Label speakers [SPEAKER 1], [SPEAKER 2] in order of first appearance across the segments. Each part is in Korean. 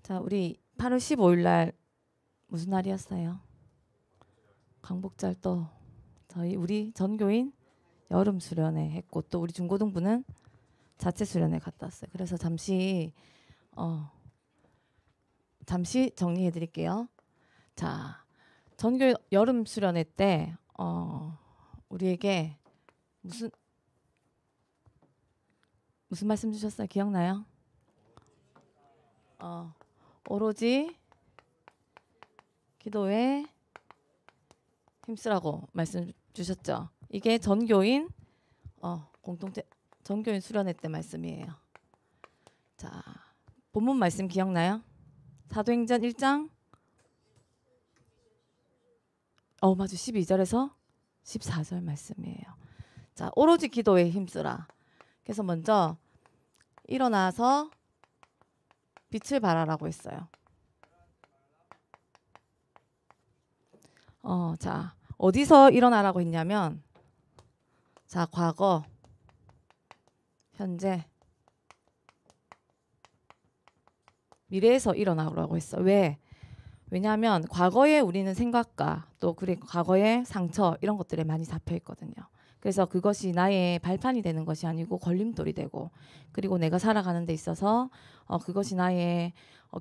[SPEAKER 1] 자, 우리 8월 15일 날 무슨 날이었어요? 광복절도 우리 전교인 여름 수련회 했고 또 우리 중고등부는 자체 수련회 갔다 왔어요. 그래서 잠시 정리해 드릴게요. 자, 전교 여름 수련회 때 우리에게 무슨 말씀 주셨어요? 기억나요? 오로지 기도에 힘쓰라고 말씀 주셨죠. 이게 전교인 공동체 전교인 수련회 때 말씀이에요. 자, 본문 말씀 기억나요? 사도행전 1장 맞아 12절에서 14절 말씀이에요. 자, 오로지 기도에 힘쓰라. 그래서 먼저 일어나서 빛을 발하라고 했어요. 자, 어디서 일어나라고 했냐면, 자, 과거, 현재, 미래에서 일어나라고 했어. 왜? 왜냐하면 과거에 우리는 생각과 또 과거의 상처 이런 것들에 많이 잡혀 있거든요. 그래서 그것이 나의 발판이 되는 것이 아니고 걸림돌이 되고, 그리고 내가 살아가는 데 있어서 그것이 나의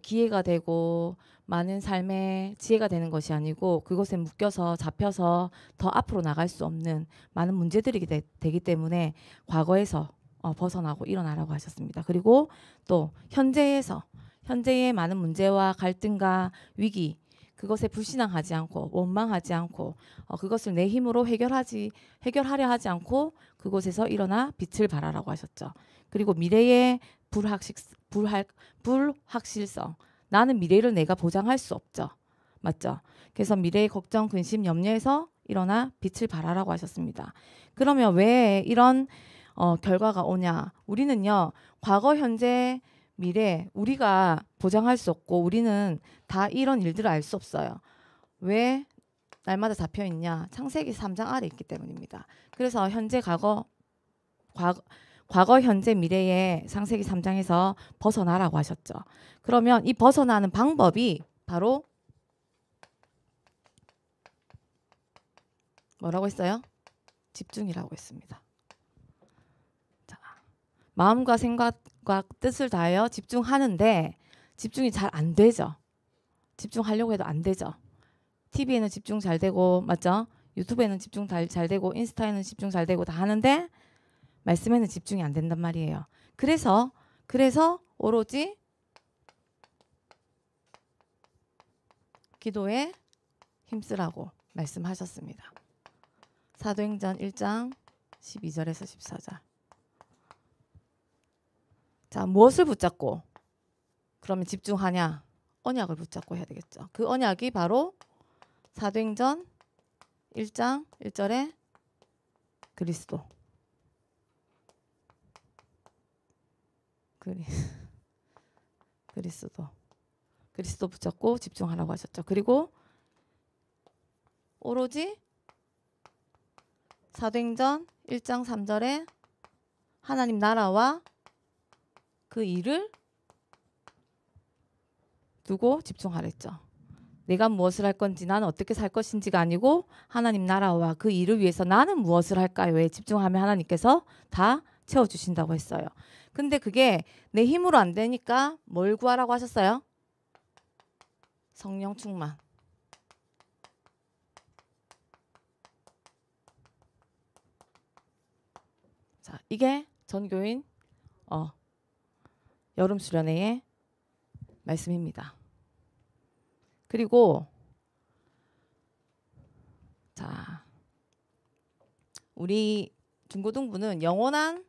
[SPEAKER 1] 기회가 되고 많은 삶의 지혜가 되는 것이 아니고 그것에 묶여서 잡혀서 더 앞으로 나갈 수 없는 많은 문제들이 되기 때문에 과거에서 벗어나고 일어나라고 하셨습니다. 그리고 또 현재의 많은 문제와 갈등과 위기, 그것에 불신앙하지 않고 원망하지 않고 그것을 내 힘으로 해결하려 하지 않고 그곳에서 일어나 빛을 발하라고 하셨죠. 그리고 미래의 불확실성, 나는 미래를 내가 보장할 수 없죠. 맞죠? 그래서 미래의 걱정, 근심, 염려에서 일어나 빛을 발하라고 하셨습니다. 그러면 왜 이런 결과가 오냐? 우리는요, 과거, 현재, 미래 우리가 보장할 수 없고 우리는 다 이런 일들을 알 수 없어요. 왜 날마다 잡혀 있냐? 창세기 3장 아래 있기 때문입니다. 그래서 현재 과거 현재 미래의 창세기 3장에서 벗어나라고 하셨죠. 그러면 이 벗어나는 방법이 바로 뭐라고 했어요? 집중이라고 했습니다. 자, 마음과 생각과 뜻을 다하여 집중하는데 집중이 잘 안 되죠. 집중하려고 해도 안 되죠. TV에는 집중 잘 되고 맞죠? 유튜브에는 집중 잘 되고 인스타에는 집중 잘 되고 다 하는데 말씀에는 집중이 안 된단 말이에요. 그래서 오로지 기도에 힘쓰라고 말씀하셨습니다. 사도행전 1장 12절에서 14절. 자, 무엇을 붙잡고 그러면 집중하냐? 언약을 붙잡고 해야 되겠죠. 그 언약이 바로 사도행전 1장 1절에 그리스도. 그리스도 붙잡고 집중하라고 하셨죠. 그리고 오로지 사도행전 1장 3절에 하나님 나라와 그 일을 두고 집중하랬죠. 내가 무엇을 할 건지 나는 어떻게 살 것인지가 아니고 하나님 나라와 그 일을 위해서 나는 무엇을 할까요에 집중하면 하나님께서 다 채워주신다고 했어요. 근데 그게 내 힘으로 안 되니까 뭘 구하라고 하셨어요? 성령 충만. 자, 이게 전교인 여름 수련회의 말씀입니다. 그리고 자, 우리 중고등부는 영원한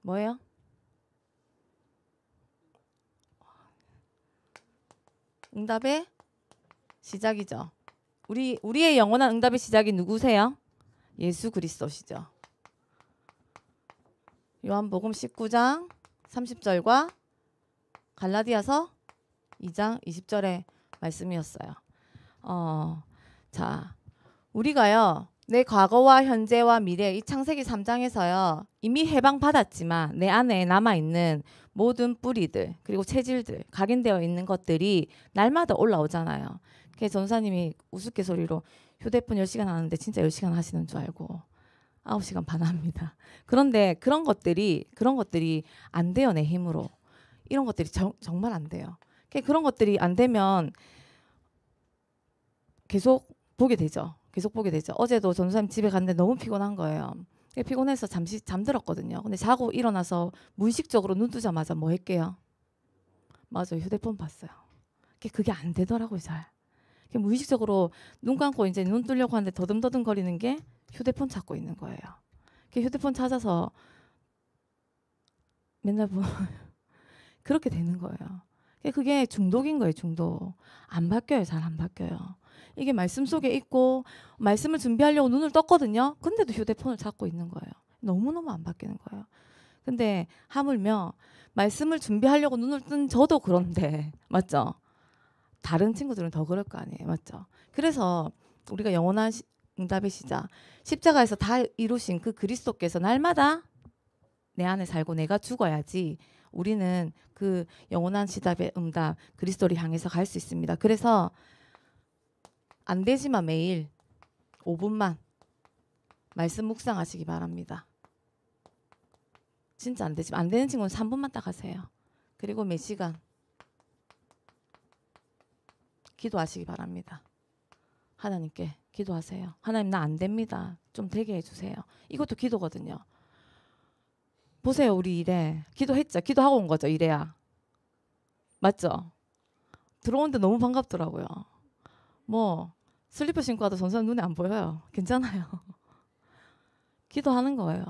[SPEAKER 1] 뭐예요? 응답의 시작이죠. 우리의 영원한 응답의 시작이 누구세요? 예수 그리스도시죠. 요한복음 19장 30절과 갈라디아서 2장 20절의 말씀이었어요. 자, 우리가요 내 과거와 현재와 미래 이 창세기 3장에서요. 이미 해방받았지만 내 안에 남아있는 모든 뿌리들 그리고 체질들 각인되어 있는 것들이 날마다 올라오잖아요. 그래서 전사님이 우스갯소리로 휴대폰 10시간 하는데 진짜 10시간 하시는 줄 알고 9시간 반 합니다. 그런데 그런 것들이 안 돼요. 내 힘으로. 이런 것들이 정말 안 돼요. 그런 것들이 안 되면 계속 보게 되죠. 계속 보게 되죠. 어제도 전사님 집에 갔는데 너무 피곤한 거예요. 피곤해서 잠시 잠들었거든요. 근데 자고 일어나서 무의식적으로 눈 뜨자마자 뭐 할게요? 맞아요. 휴대폰 봤어요. 그게 안 되더라고요. 잘. 무의식적으로 눈 감고 이제 눈 뜨려고 하는데 더듬더듬 거리는 게 휴대폰 찾고 있는 거예요. 휴대폰 찾아서 맨날 그렇게 되는 거예요. 그게 중독인 거예요. 중독. 안 바뀌어요. 잘 안 바뀌어요. 이게 말씀 속에 있고 말씀을 준비하려고 눈을 떴거든요. 근데도 휴대폰을 찾고 있는 거예요. 너무너무 안 바뀌는 거예요. 근데 하물며 말씀을 준비하려고 눈을 뜬 저도 그런데 맞죠? 다른 친구들은 더 그럴 거 아니에요. 맞죠? 그래서 우리가 영원한 응답의 시작 십자가에서 다 이루신 그 그리스도께서 날마다 내 안에 살고 내가 죽어야지 우리는 그 영원한 시답의 응답 그리스도를 향해서 갈 수 있습니다. 그래서 안 되지만 매일 5분만 말씀 묵상하시기 바랍니다. 진짜 안 되지만 안 되는 친구는 3분만 딱 하세요. 그리고 몇 시간 기도하시기 바랍니다. 하나님께 기도하세요. 하나님 나 안 됩니다. 좀 되게 해주세요. 이것도 기도거든요. 보세요. 우리 이래 기도했죠. 기도하고 온 거죠. 이래야. 맞죠? 들어오는데 너무 반갑더라고요. 뭐 슬리퍼 신고 와도 전사님 눈에 안 보여요. 괜찮아요. 기도하는 거예요.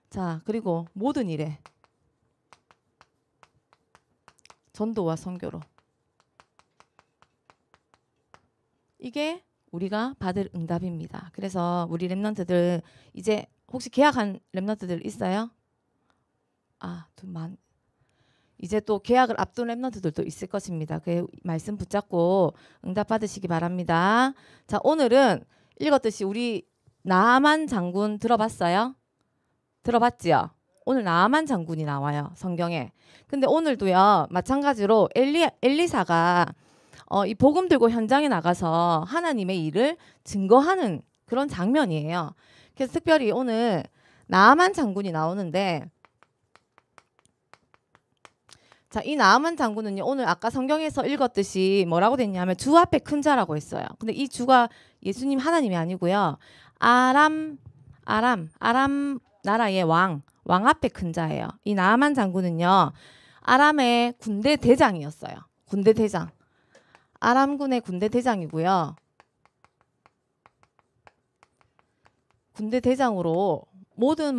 [SPEAKER 1] 자, 그리고 모든 일에 전도와 선교로 이게 우리가 받을 응답입니다. 그래서 우리 렘넌트들 이제 혹시 계약한 렘넌트들 있어요? 이제 또 계약을 앞둔 렘넌트들도 있을 것입니다. 그 말씀 붙잡고 응답 받으시기 바랍니다. 자, 오늘은 읽었듯이 우리 나아만 장군 들어봤어요? 들어봤지요? 오늘 나아만 장군이 나와요. 성경에. 근데 오늘도요. 마찬가지로 엘리사가 이 복음 들고 현장에 나가서 하나님의 일을 증거하는 그런 장면이에요. 그래서 특별히 오늘 나아만 장군이 나오는데 자, 이 나아만 장군은요. 오늘 아까 성경에서 읽었듯이 뭐라고 됐냐면 주 앞에 큰 자라고 했어요. 근데 이 주가 예수님 하나님이 아니고요. 아람 나라의 왕 앞에 큰 자예요. 이 나아만 장군은요. 아람의 군대 대장이었어요. 군대 대장. 아람군의 군대 대장이고요. 군대 대장으로 모든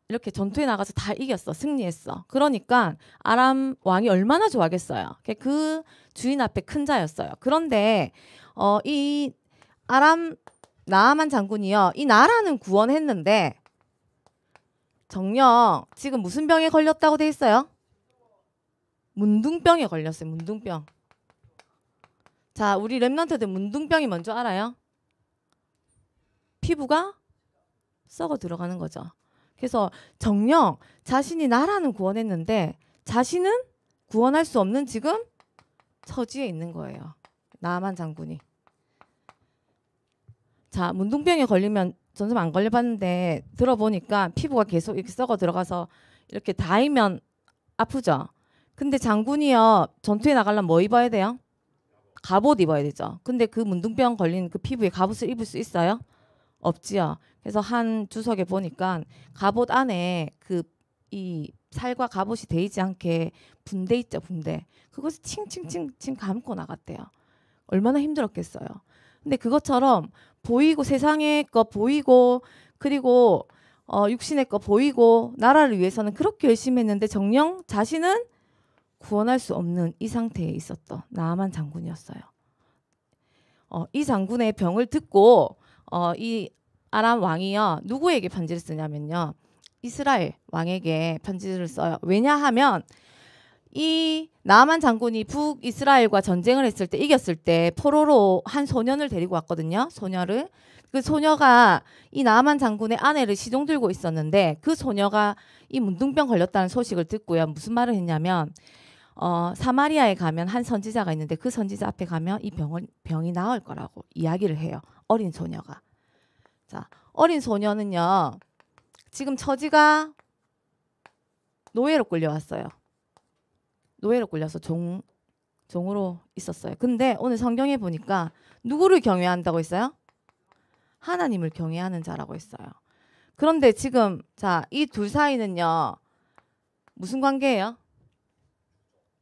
[SPEAKER 1] 이렇게 전투에 나가서 다 이겼어. 승리했어. 그러니까 아람 왕이 얼마나 좋아하겠어요. 그 주인 앞에 큰 자였어요. 그런데 이 나아만 장군이요. 이 나라는 구원했는데 정녕 지금 무슨 병에 걸렸다고 돼 있어요? 문둥병에 걸렸어요. 문둥병. 자, 우리 렘넌트들 문둥병이 뭔지 알아요? 피부가 썩어 들어가는 거죠. 그래서 정녕 자신이 나라는 구원했는데 자신은 구원할 수 없는 지금 처지에 있는 거예요. 나아만 장군이. 자, 문둥병에 걸리면 전 좀 안 걸려봤는데 들어보니까 피부가 계속 이렇게 썩어 들어가서 이렇게 닿으면 아프죠. 근데 장군이요. 전투에 나가려면 뭐 입어야 돼요? 갑옷 입어야 되죠. 근데 그 문둥병 걸린 그 피부에 갑옷을 입을 수 있어요? 없지요. 그래서 한 주석에 보니까 갑옷 안에 이 살과 갑옷이 데이지 않게 분대 있죠. 분대. 그것을 칭칭칭칭 감고 나갔대요. 얼마나 힘들었겠어요. 근데 그것처럼 보이고 세상의 거 보이고 그리고 육신의 거 보이고 나라를 위해서는 그렇게 열심히 했는데 정녕 자신은 구원할 수 없는 이 상태에 있었던 나아만 장군이었어요. 이 장군의 병을 듣고 이 아람 왕이요. 누구에게 편지를 쓰냐면요. 이스라엘 왕에게 편지를 써요. 왜냐하면 이 나아만 장군이 북이스라엘과 전쟁을 했을 때 이겼을 때 포로로 한 소년을 데리고 왔거든요. 소녀를. 그 소녀가 이 나아만 장군의 아내를 시종 들고 있었는데 그 소녀가 이 문둥병 걸렸다는 소식을 듣고요. 무슨 말을 했냐면 사마리아에 가면 한 선지자가 있는데 그 선지자 앞에 가면 이 병이 나을 거라고 이야기를 해요. 어린 소녀가. 자, 어린 소녀는요. 지금 처지가 노예로 끌려왔어요. 노예로 끌려서 종으로 있었어요. 근데 오늘 성경에 보니까 누구를 경외한다고 했어요? 하나님을 경외하는 자라고 했어요. 그런데 지금 자, 이 둘 사이는요. 무슨 관계예요?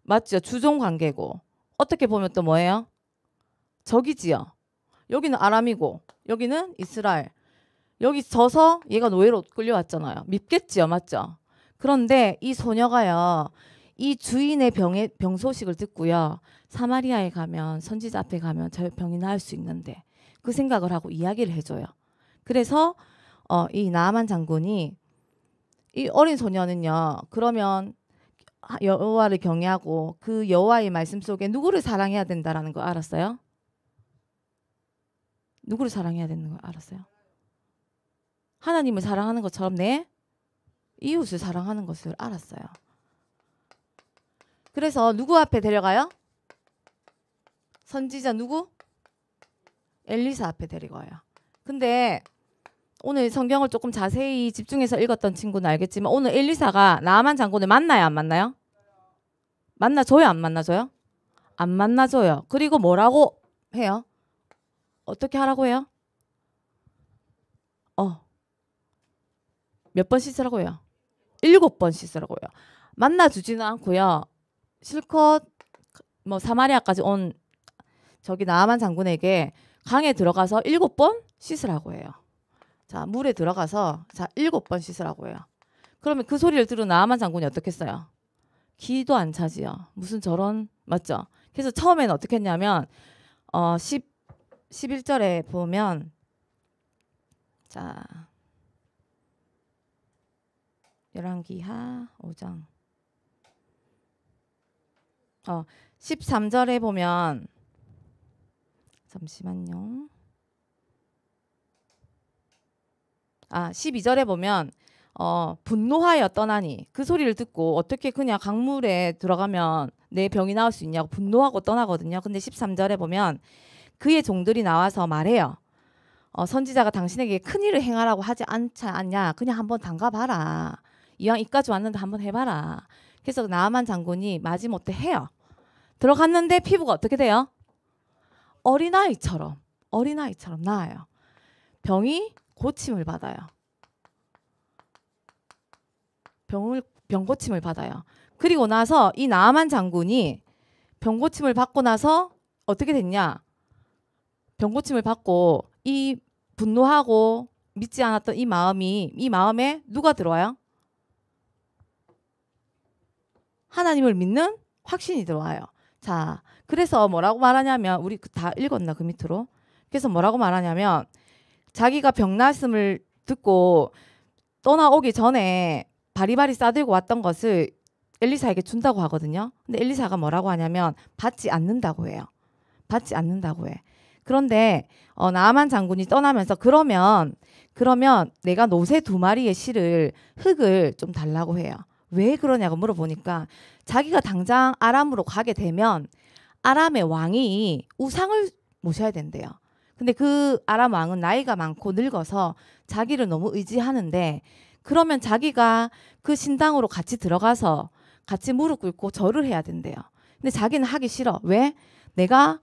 [SPEAKER 1] 맞죠? 주종 관계고. 어떻게 보면 또 뭐예요? 적이지요. 여기는 아람이고 여기는 이스라엘. 여기 져서 얘가 노예로 끌려왔잖아요. 밉겠지요. 맞죠? 그런데 이 소녀가요. 이 주인의 병 소식을 듣고요. 사마리아에 가면 선지자 앞에 가면 저 병이 나을 수 있는데 그 생각을 하고 이야기를 해줘요. 그래서 이 나아만 장군이 이 어린 소녀는요. 그러면 여호와를 경외하고 그 여호와의 말씀 속에 누구를 사랑해야 된다라는 거 알았어요? 누구를 사랑해야 되는 거 알았어요? 하나님을 사랑하는 것처럼 내 이웃을 사랑하는 것을 알았어요. 그래서 누구 앞에 데려가요? 선지자 누구? 엘리사 앞에 데리고 와요. 근데 오늘 성경을 조금 자세히 집중해서 읽었던 친구는 알겠지만 오늘 엘리사가 나아만 장군을 만나요? 안 만나요? 만나줘요? 안 만나줘요? 안 만나줘요. 그리고 뭐라고 해요? 어떻게 하라고 해요? 몇 번 씻으라고요? 7번 씻으라고요. 만나주지는 않고요. 실컷 뭐 사마리아까지 온 저기 나아만 장군에게 강에 들어가서 7번 씻으라고 해요. 자, 물에 들어가서 자 7번 씻으라고 해요. 그러면 그 소리를 들은 나아만 장군이 어떻겠어요? 기도 안 차지요. 무슨 저런 맞죠? 그래서 처음에는 어떻게 했냐면 11절에 보면 자 열왕기하 5장 13절에 보면 잠시만요. 12절에 보면 분노하여 떠나니 그 소리를 듣고 어떻게 그냥 강물에 들어가면 내 병이 나을 수 있냐고 분노하고 떠나거든요. 근데 13절에 보면 그의 종들이 나와서 말해요. 선지자가 당신에게 큰일을 행하라고 하지 않지 않냐. 그냥 한번 담가봐라. 이왕 이까지 왔는데 한번 해봐라. 그래서 나아만 장군이 마지못해 해요. 들어갔는데 피부가 어떻게 돼요? 어린아이처럼 나아요. 병이 고침을 받아요. 병 고침을 받아요. 그리고 나서 이 나아만 장군이 병 고침을 받고 나서 어떻게 됐냐? 병 고침을 받고 이 분노하고 믿지 않았던 이 마음에 누가 들어와요? 하나님을 믿는 확신이 들어와요. 자, 그래서 뭐라고 말하냐면 우리 다 읽었나 그 밑으로? 그래서 뭐라고 말하냐면 자기가 병났음을 듣고 떠나오기 전에 바리바리 싸들고 왔던 것을 엘리사에게 준다고 하거든요. 근데 엘리사가 뭐라고 하냐면 받지 않는다고 해요. 받지 않는다고 해. 그런데 나아만 장군이 떠나면서 그러면 내가 노새 2마리의 흙을 좀 달라고 해요. 왜 그러냐고 물어보니까 자기가 당장 아람으로 가게 되면 아람의 왕이 우상을 모셔야 된대요. 근데 그 아람 왕은 나이가 많고 늙어서 자기를 너무 의지하는데 그러면 자기가 그 신당으로 같이 들어가서 같이 무릎 꿇고 절을 해야 된대요. 근데 자기는 하기 싫어. 왜? 내가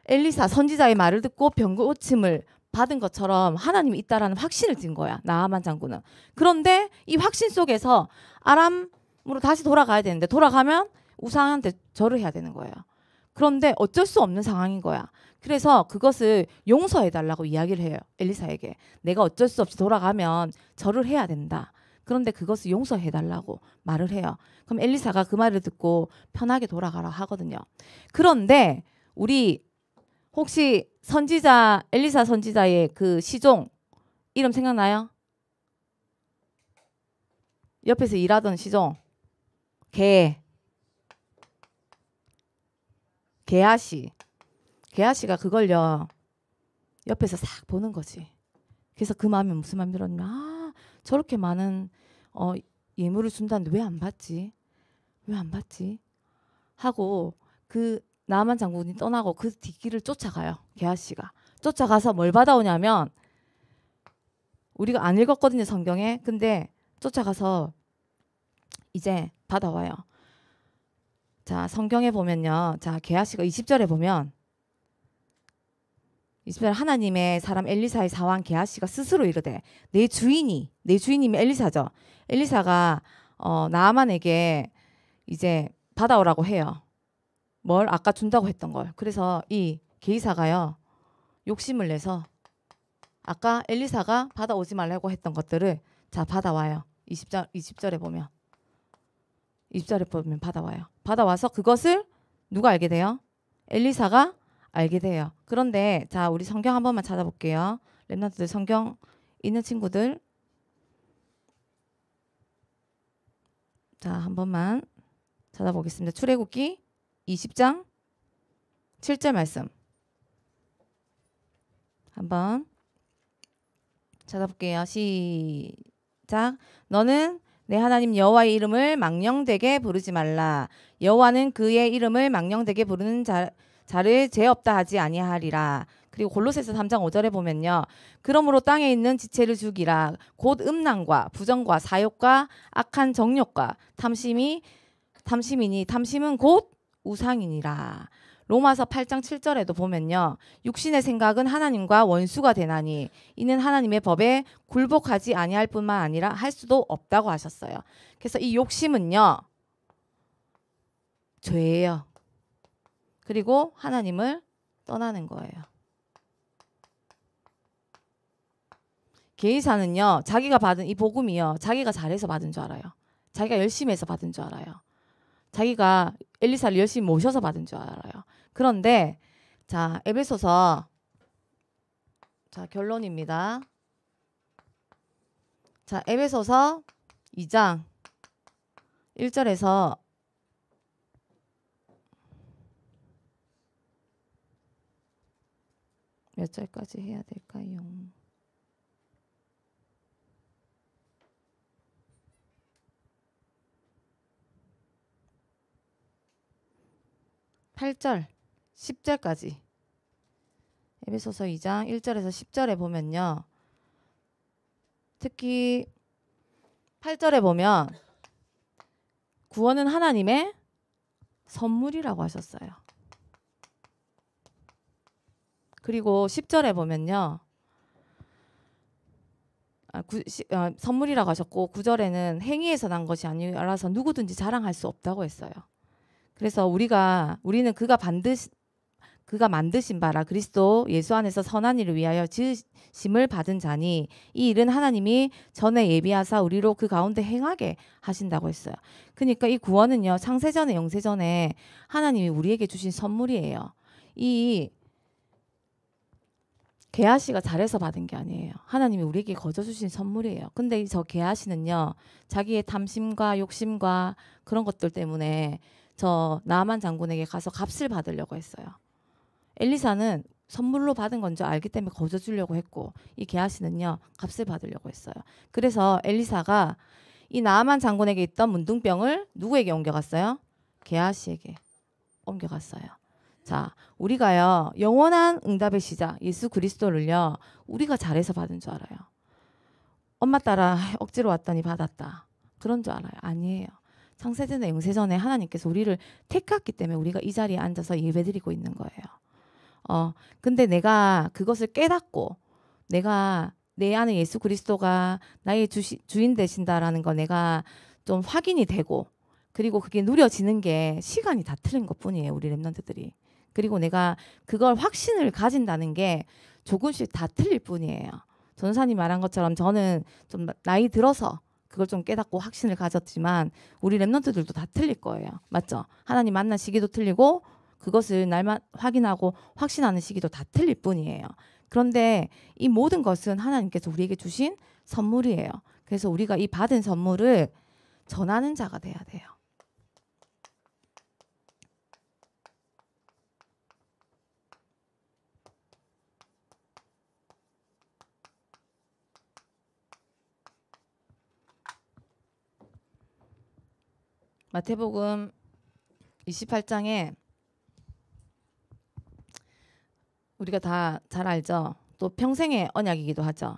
[SPEAKER 1] 엘리사 선지자의 말을 듣고 병 고침을 받은 것처럼 하나님이 있다라는 확신을 진 거야. 나아만 장군은. 그런데 이 확신 속에서 아람으로 다시 돌아가야 되는데 돌아가면 우상한테 절을 해야 되는 거예요. 그런데 어쩔 수 없는 상황인 거야. 그래서 그것을 용서해달라고 이야기를 해요. 엘리사에게. 내가 어쩔 수 없이 돌아가면 절을 해야 된다. 그런데 그것을 용서해달라고 말을 해요. 그럼 엘리사가 그 말을 듣고 편하게 돌아가라 하거든요. 그런데 우리 혹시 엘리사 선지자의 그 시종 이름 생각나요? 옆에서 일하던 시종. 개. 게하시가 그걸요 옆에서 싹 보는 거지. 그래서 그 마음이 무슨 마음 들었냐면 아 저렇게 많은 예물을 준다는데 왜 안 받지? 왜 안 받지? 하고 그 나만 장군이 떠나고 그 뒷길을 쫓아가요. 게하시가 쫓아가서 뭘 받아오냐면 우리가 안 읽었거든요 성경에. 근데 쫓아가서 이제 받아와요. 자 성경에 보면요. 자 게하시가 20절에 보면 20절 하나님의 사람 엘리사의 사왕 게하시가 스스로 이르되 내 주인이 엘리사죠. 엘리사가 나아만에게 이제 받아오라고 해요. 뭘 아까 준다고 했던 걸. 그래서 이 게이사가요 욕심을 내서 아까 엘리사가 받아오지 말라고 했던 것들을 자 받아와요. 20절에 보면 20절에 보면 받아와요. 받아와서 그것을 누가 알게 돼요? 엘리사가 알게 돼요. 그런데 자 우리 성경 한 번만 찾아볼게요. 렘넌트들 성경 있는 친구들 자 한 번만 찾아보겠습니다. 출애굽기 20장 7절 말씀 한번 찾아볼게요. 시작. 너는 내 하나님 여호와의 이름을 망령되게 부르지 말라. 여호와는 그의 이름을 망령되게 부르는 자를 죄 없다 하지 아니하리라. 그리고 골로새서 3장 5절에 보면요. 그러므로 땅에 있는 지체를 죽이라. 곧 음란과 부정과 사욕과 악한 정욕과 탐심이니 탐심은 곧 우상이니라. 로마서 8장 7절에도 보면요. 육신의 생각은 하나님과 원수가 되나니 이는 하나님의 법에 굴복하지 아니할 뿐만 아니라 할 수도 없다고 하셨어요. 그래서 이 욕심은요. 죄예요. 그리고 하나님을 떠나는 거예요. 게이사는요. 자기가 받은 이 복음이요. 자기가 잘해서 받은 줄 알아요. 자기가 열심히 해서 받은 줄 알아요. 자기가 엘리사를 열심히 모셔서 받은 줄 알아요. 그런데 자 에베소서 자 결론입니다. 자 에베소서 2장 1절에서 몇 절까지 해야 될까요? 8절, 10절까지 에베소서 2장 1절에서 10절에 보면요. 특히 8절에 보면 구원은 하나님의 선물이라고 하셨어요. 그리고 10절에 보면요. 선물이라고 하셨고 9절에는 행위에서 난 것이 아니라서 누구든지 자랑할 수 없다고 했어요. 그래서 우리는 그가 만드신 바라 그리스도 예수 안에서 선한 일을 위하여 지으심을 받은 자니 이 일은 하나님이 전에 예비하사 우리로 그 가운데 행하게 하신다고 했어요. 그러니까 이 구원은요. 창세전에 영세전에 하나님이 우리에게 주신 선물이에요. 이 게하시가 잘해서 받은 게 아니에요. 하나님이 우리에게 거저 주신 선물이에요. 근데 저 게하시는요. 자기의 탐심과 욕심과 그런 것들 때문에 저 나만 장군에게 가서 값을 받으려고 했어요. 엘리사는 선물로 받은 건 줄 알기 때문에 거저 주려고 했고 이 게하시는요. 값을 받으려고 했어요. 그래서 엘리사가 이 나만 장군에게 있던 문둥병을 누구에게 옮겨갔어요? 게하시에게 옮겨갔어요. 자, 우리가요. 영원한 응답의 시작 예수 그리스도를요. 우리가 잘해서 받은 줄 알아요. 엄마 따라 억지로 왔더니 받았다. 그런 줄 알아요. 아니에요. 창세전에 영세전에 하나님께서 우리를 택했기 때문에 우리가 이 자리에 앉아서 예배드리고 있는 거예요. 근데 내가 그것을 깨닫고 내가 내 안에 예수 그리스도가 나의 주인 되신다라는 거 내가 좀 확인이 되고 그리고 그게 누려지는 게 시간이 다 틀린 것뿐이에요. 우리 렘넌트들이. 그리고 내가 그걸 확신을 가진다는 게 조금씩 다 틀릴 뿐이에요. 전사님 말한 것처럼 저는 좀 나이 들어서 그걸 좀 깨닫고 확신을 가졌지만 우리 렘넌트들도 다 틀릴 거예요. 맞죠? 하나님 만난 시기도 틀리고 그것을 날만 확인하고 확신하는 시기도 다 틀릴 뿐이에요. 그런데 이 모든 것은 하나님께서 우리에게 주신 선물이에요. 그래서 우리가 이 받은 선물을 전하는 자가 돼야 돼요. 마태복음 28장에 우리가 다 잘 알죠. 또 평생의 언약이기도 하죠.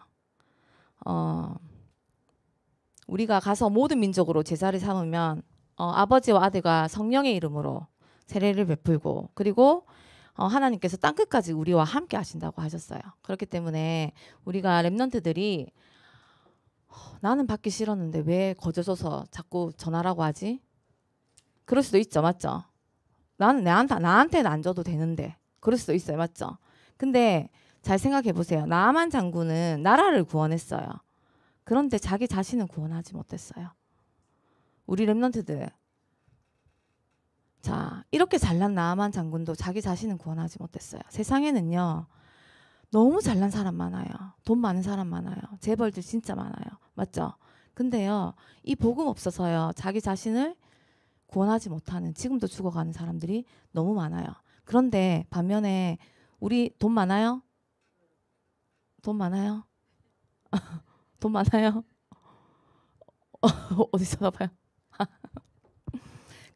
[SPEAKER 1] 우리가 가서 모든 민족으로 제자를 삼으면 아버지와 아들과 성령의 이름으로 세례를 베풀고 그리고 하나님께서 땅끝까지 우리와 함께 하신다고 하셨어요. 그렇기 때문에 우리가 렘넌트들이 나는 받기 싫었는데 왜 거저줘서 자꾸 전하라고 하지? 그럴 수도 있죠. 맞죠? 나는 나한테는 안 줘도 되는데 그럴 수도 있어요. 맞죠? 근데 잘 생각해 보세요. 나만 장군은 나라를 구원했어요. 그런데 자기 자신은 구원하지 못했어요. 우리 렘넌트들, 자, 이렇게 잘난 나만 장군도 자기 자신은 구원하지 못했어요. 세상에는요, 너무 잘난 사람 많아요. 돈 많은 사람 많아요. 재벌들 진짜 많아요. 맞죠? 근데요, 이 복음 없어서요, 자기 자신을 구원하지 못하는, 지금도 죽어가는 사람들이 너무 많아요. 그런데 반면에 우리 돈 많아요? 돈 많아요? 돈 많아요? 어디서 봐요?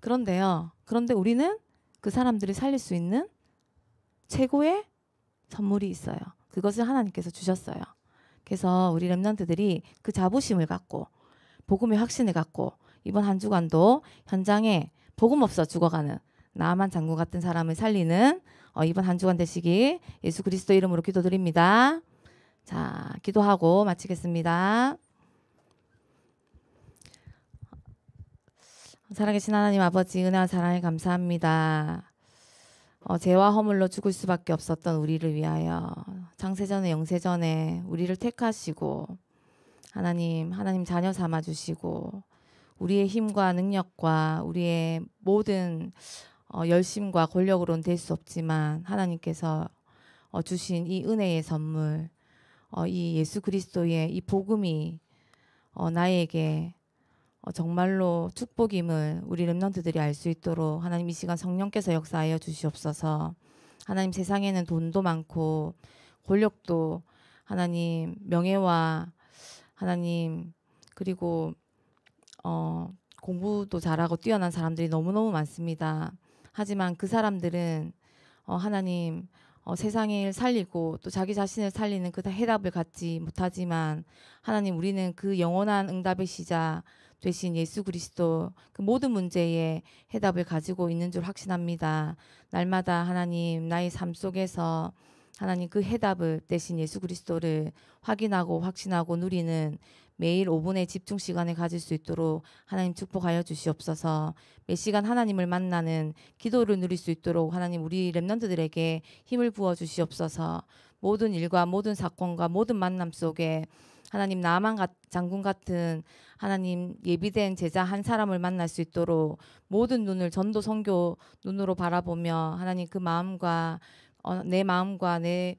[SPEAKER 1] 그런데 우리는 그 사람들이 살릴 수 있는 최고의 선물이 있어요. 그것을 하나님께서 주셨어요. 그래서 우리 렘넌트들이 그 자부심을 갖고 복음의 확신을 갖고 이번 한 주간도 현장에 복음 없어 죽어가는 나만 장군 같은 사람을 살리는 이번 한 주간 되시길 예수 그리스도 이름으로 기도드립니다. 자, 기도하고 마치겠습니다. 살아계신 하나님 아버지 은혜와 사랑에 감사합니다. 죄와 허물로 죽을 수밖에 없었던 우리를 위하여 창세전에 영세전에 우리를 택하시고 하나님 자녀 삼아 주시고 우리의 힘과 능력과 우리의 모든 열심과 권력으로는 될 수 없지만 하나님께서 주신 이 은혜의 선물 이 예수 그리스도의 이 복음이 나에게 정말로 축복임을 우리 렘넌트들이 알 수 있도록 하나님 이 시간 성령께서 역사하여 주시옵소서. 하나님 세상에는 돈도 많고 권력도 하나님 명예와 하나님 그리고 공부도 잘하고 뛰어난 사람들이 너무너무 많습니다. 하지만 그 사람들은 하나님 세상을 살리고 또 자기 자신을 살리는 그 해답을 갖지 못하지만 하나님 우리는 그 영원한 응답의 시작 되신 예수 그리스도 그 모든 문제의 해답을 가지고 있는 줄 확신합니다. 날마다 하나님 나의 삶 속에서 하나님 그 해답을 대신 예수 그리스도를 확인하고 확신하고 누리는 매일 5분의 집중 시간을 가질 수 있도록 하나님 축복하여 주시옵소서. 매 시간 하나님을 만나는 기도를 누릴 수 있도록 하나님 우리 렘넌트들에게 힘을 부어 주시옵소서. 모든 일과 모든 사건과 모든 만남 속에 하나님 나만 장군 같은 하나님 예비된 제자 한 사람을 만날 수 있도록 모든 눈을 전도 선교 눈으로 바라보며 하나님 그 마음과 내 마음과 내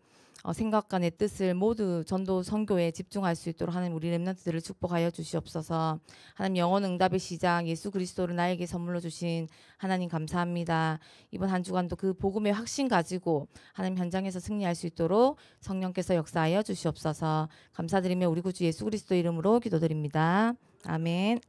[SPEAKER 1] 생각과 내 뜻을 모두 전도 선교에 집중할 수 있도록 하나님 우리 렘넌트들을 축복하여 주시옵소서. 하나님 영원 응답의 시작 예수 그리스도를 나에게 선물로 주신 하나님 감사합니다. 이번 한 주간도 그 복음의 확신 가지고 하나님 현장에서 승리할 수 있도록 성령께서 역사하여 주시옵소서. 감사드리며 우리 구주 예수 그리스도 이름으로 기도드립니다. 아멘.